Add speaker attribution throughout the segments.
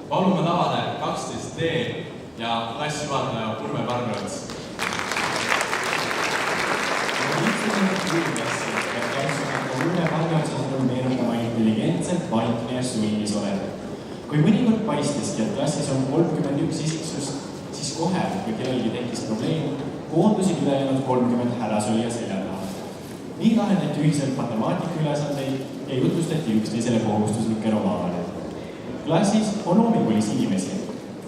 Speaker 1: Palume lavale 12D ja klassijuhataja Urve Parmrõõts.
Speaker 2: Urve Parmrõõts on meenutama intelligentselt, vaikne ja sunnis olev. Kui mõnikord paisteski, et klassis on 31 isiksust, siis kohe, kui kellelgi tekkis probleem, koondusid ülejäänud 30 härrasolija selja taha. Nii lahendati ühiselt matemaatika ülesandeid ja jutustati üksteisele kohustuslikke romaane. Klassis on hommikulis inimesi,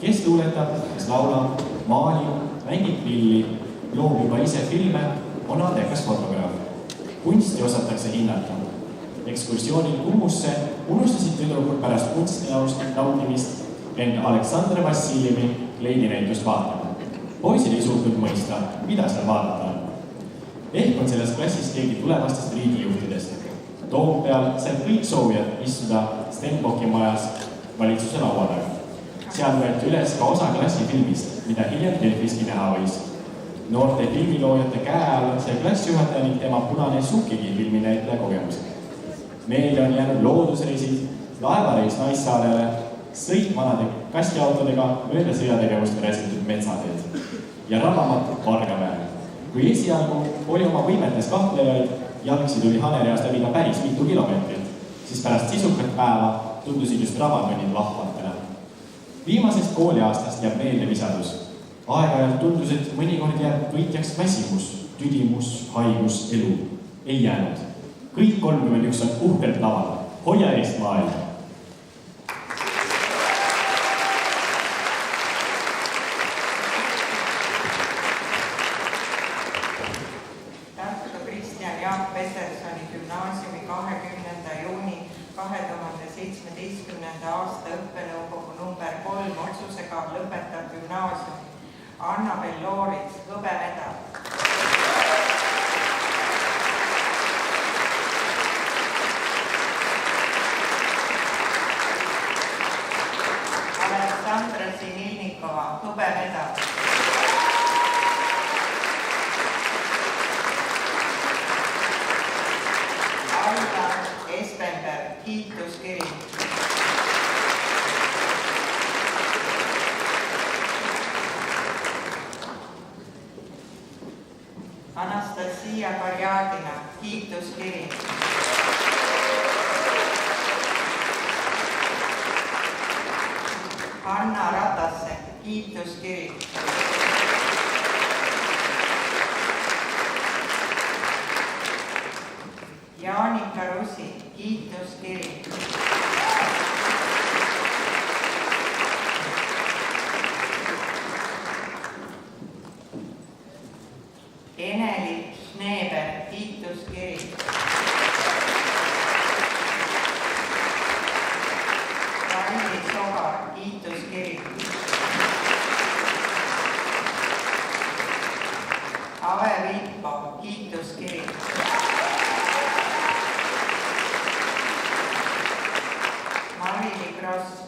Speaker 2: kes luuletab, kes laulab, maalib, mängib pilli, loob juba ise filme, on andekas fotograaf. Kunsti osatakse hinnata. Ekskursioonil Kummusse unustasid tüdrukud pärast kunstinautimist end Aleksandr Vassiljevi kleidinäitust vaatama. Poisid ei suutnud mõista, mida seal vaadata on. Ehk on selles klassis keegi tulevastest riigijuhtidest. Toompeal said kõik soovijad istuda Stenbocki majas valitsuse laua taga. Seal võeti üles ka osa klassifilmist, mida hiljem Delfiski näha võis. Noorte filmiloojate käe all sai klassijuhataja ning tema punane Sukkigi filminäitleja kogemused. Meelde on jäänud loodusreisid, laevareis Naissaarele, sõit vanade kastiautodega mööda sõjategevust räsitud metsateed ja ravamat Vargamäel. Kui esialgu oli oma võimetes kahtlejaid, jalgsi tuli Hanereast läbida päris mitu kilomeetrit, siis pärast sisukat päeva tundusid just ravatunnid vahvatena. Viimasest kooliaastast jääb meelde visadus. Aeg-ajalt tundus, et mõnikord jääb võitjaks väsimus, tüdimus, haigus, elu. Ei jäänud. Kõik 31 on uhkelt laval. Hoia eest maailma!
Speaker 3: Tartu Kristjan Jaak Petersoni gümnaasiumi 20. juuni 2017. aasta õppenõukogu number 3 otsusega lõpetab gümnaasiumi Annabel Loorits, hõbemedal. Aleksandra Sinilnikova, hõbemedal. Allan Espenberg, kiituskiri. Anastasia Karjadina, kiituskiri. Hanna Ratasse, kiituskiri. Jaanika Rusi, kiituskiri. Eneli Schneeber, kiituskiri. Raili Sogar, kiituskiri. Ave Vilpo, kiituskiri. Marili Kross.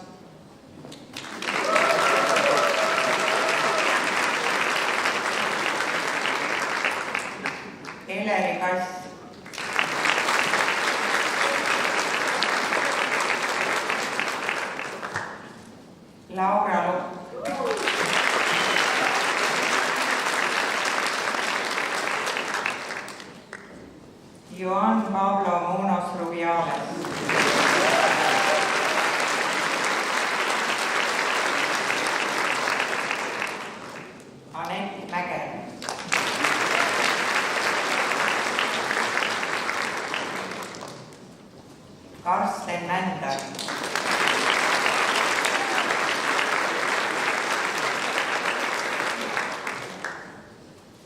Speaker 3: Eleri Kass. Laura Lukk. Juan Pablo Munoz Rubiales. Anett Mäger. Karsten Mändar.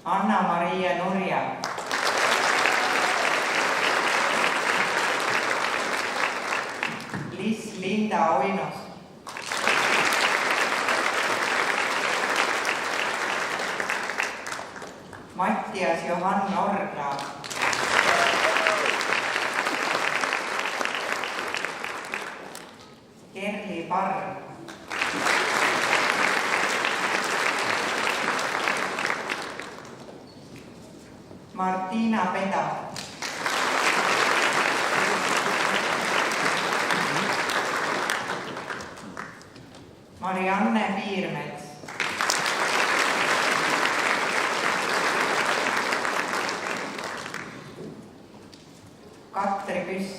Speaker 3: Anna-Maria Nurja. Linda Oinos. Mattias Johann Orgla. Kerli Parr. Martina Peda. Marianne Piirmets. Katri Püss.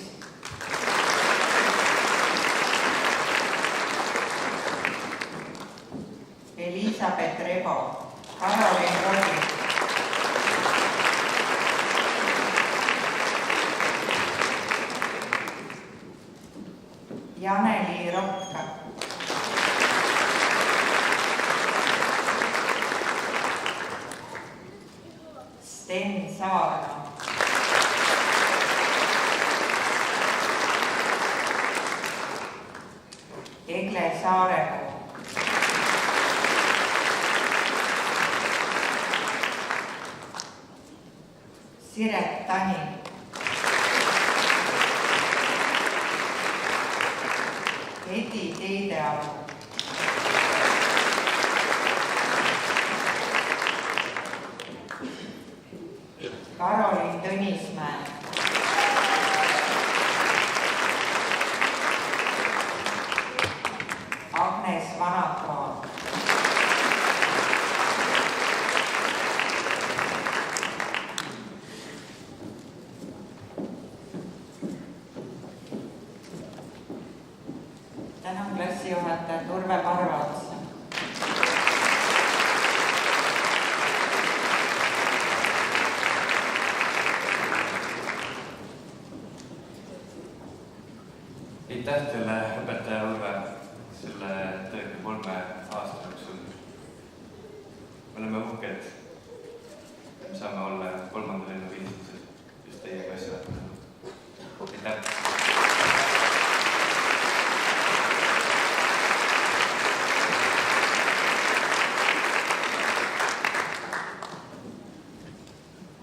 Speaker 3: Elisabeth Rebo. Karolin Rodrik. Janeli Rotka. Sten Saarna. Egle Saarepuu. Siret Tani. Edi Teidealu. Karolin Tõnismäe. Agnes Vanatoa. Tänan klassijuhataja Turve Parvatsa.
Speaker 4: Aitäh teile, õpetaja Urve, selle tööga 3 aasta jooksul. Me oleme uhked, et me saame olla 3. lennukinnituses just teie klassijuhatajana. Aitäh!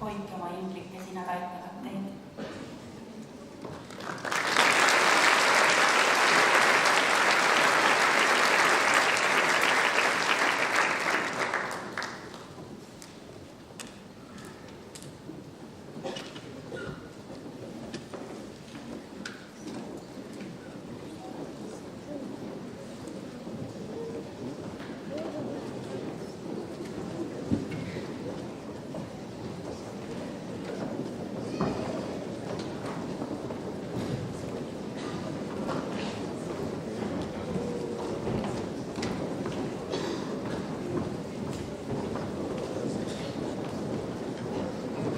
Speaker 5: Hoidke oma imblikke, sina kaitavad teid.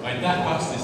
Speaker 1: Aitäh, 12